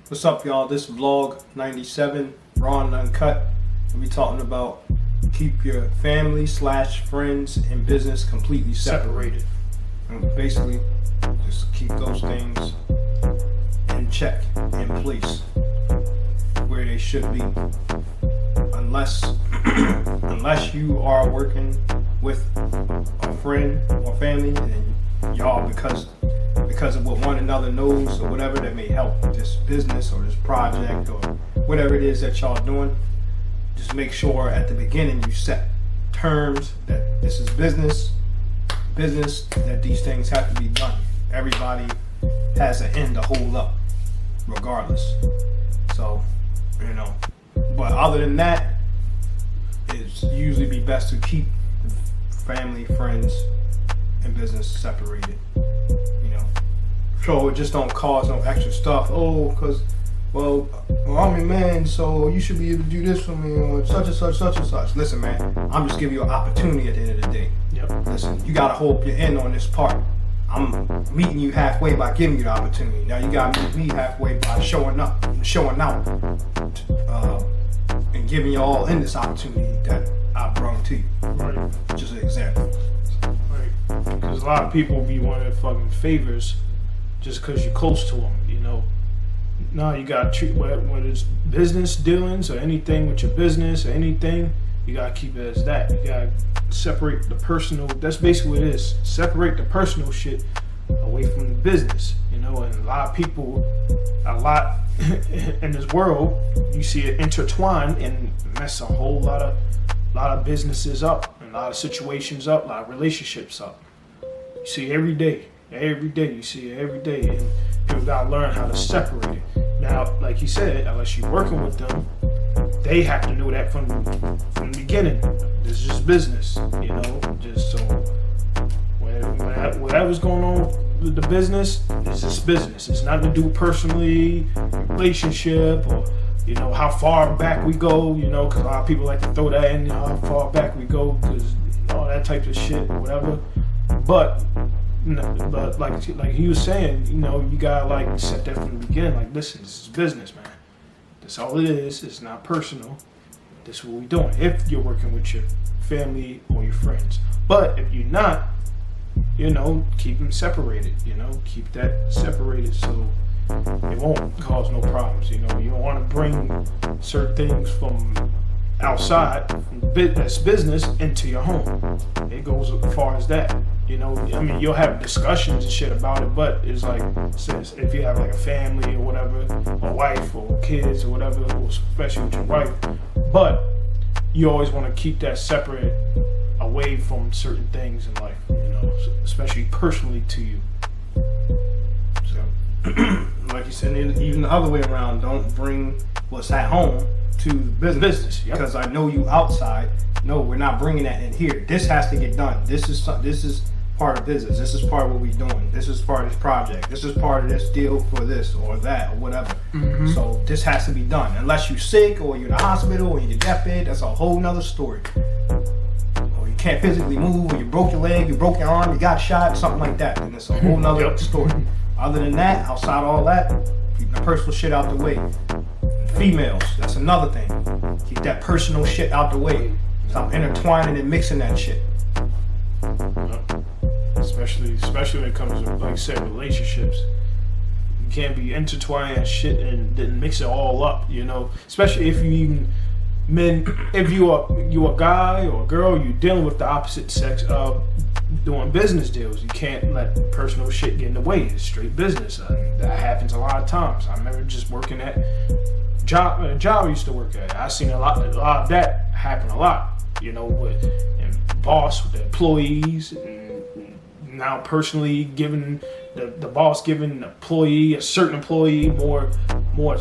What's up, y'all? This vlog 97, raw and uncut. We'll be talking about keep your family / friends and business completely separated. And basically, just keep those things in check, in place, where they should be. Unless you are working with a friend or family and y'all because of what one another knows or whatever that may help this business or this project or whatever it is that y'all doing, just make sure at the beginning you set terms that this is business, that these things have to be done. Everybody has an end to hold up regardless. So, but other than that, it's usually be best to keep family, friends, and business separated. So it just don't cause no extra stuff. Oh, because, well, I'm your man, so you should be able to do this for me, or such and such. Listen, man, I'm just giving you an opportunity at the end of the day. Yep. Listen, you got to hold your end on this part. I'm meeting you halfway by giving you the opportunity. Now you got to meet me halfway by showing out, and giving you all in this opportunity that I brought to you. Right. Just an example. Right. Because a lot of people be wanting fucking favors just because you're close to them, No, you got to treat, whether it's business dealings or anything with your business or anything, you got to keep it as that. You got to separate the personal. That's basically what it is. Separate the personal shit away from the business, And a lot of people, in this world, you see it intertwined and mess a whole lot of businesses up, and a lot of situations up, a lot of relationships up. You see it every day. You see it every day, and people gotta learn how to separate it. Now, like you said, unless you're working with them, they have to know that from the beginning. This is just business, Just so whatever's going on with the business, it's just business. It's nothing to do personally, relationship, or how far back we go. Because a lot of people like to throw that in, how far back we go, because all that type of shit, whatever. But like he was saying, you gotta set that from the beginning. Like, listen, this is business, man. That's all it is. It's not personal. This is what we're doing. If you're working with your family or your friends, but if you're not, keep them separated. Keep that separated so it won't cause no problems. You don't want to bring certain things from outside, that's business, into your home. It goes as far as that. You'll have discussions and shit about it, but it's like, if you have like a family or whatever, a wife or kids or whatever, or especially with your wife, but you always want to keep that separate away from certain things in life, especially personally to you. So, like you said, even the other way around, don't bring what's at home to business. Yep. Because I know you outside. No, we're not bringing that in here. This has to get done. This is part of business. This is part of what we're doing. This is part of this project. This is part of this deal for this or that or whatever. Mm-hmm. So this has to be done. Unless you're sick or you're in the hospital or you're in your deathbed, that's a whole nother story. Or you can't physically move, or you broke your leg, you broke your arm, you got shot, something like that. And it's a whole nother story. Other than that, outside all that, keep the personal shit out the way. Females, that's another thing. Keep that personal shit out the way. Stop intertwining and mixing that shit. Especially when it comes to, like I said, relationships. You can't be intertwining shit and then mix it all up, Especially if if you a guy or a girl, you're dealing with the opposite sex of doing business deals. You can't let personal shit get in the way. It's straight business. That happens a lot of times. I remember just working at a job I used to work at. I seen a lot of that happen a lot. With boss with the employees, and now personally giving the boss giving a certain employee more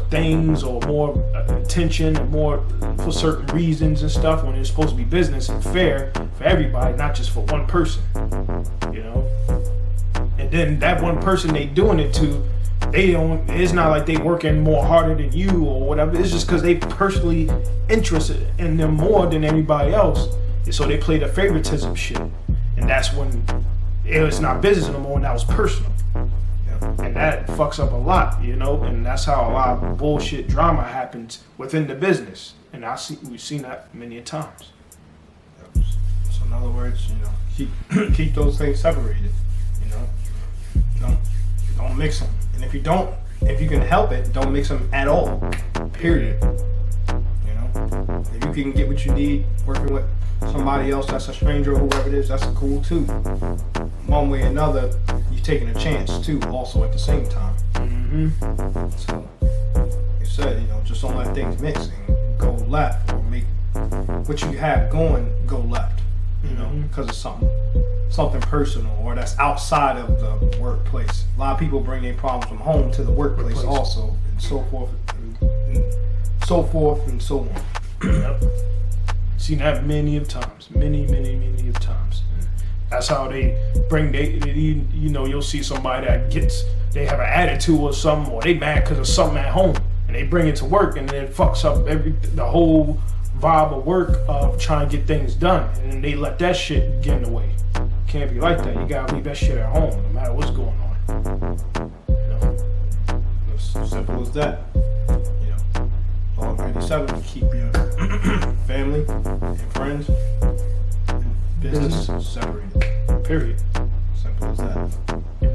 things or more attention and more for certain reasons and stuff, when it's supposed to be business and fair for everybody, not just for one person. And then that one person they doing it to, it's not like they working more harder than you or whatever. It's just because they personally interested in them more than everybody else, and so they play the favoritism shit, and that's when it's not business no more, and that was personal. And And that fucks up a lot, you know, and that's how a lot of bullshit drama happens within the business. And we've seen that many a times. So in other words, you know, keep those things separated. You know, don't mix them. And if you can help it, don't mix them at all. Period. You know, if you can get what you need working with somebody else that's a stranger or whoever it is, that's cool too. One way or another, you're taking a chance too, also at the same time. Mm-hmm. So, like you said, you know, just don't let things mix and go left, or make what you have going go left. You know, because of something personal or that's outside of the workplace. A lot of people bring their problems from home to the workplace also, and so forth, and so on. Yep. Seen that many of times, many of times. That's how they bring you know, you'll see somebody that they have an attitude or something, or they mad because of something at home, and they bring it to work, and then it fucks up the whole vibe of work of trying to get things done, and then they let that shit get in the way. Can't be like that. You gotta leave that shit at home, no matter what's going on. You know? As simple as that. You know, Law 97, keep your family and friends and business separated. Period. Simple as that. It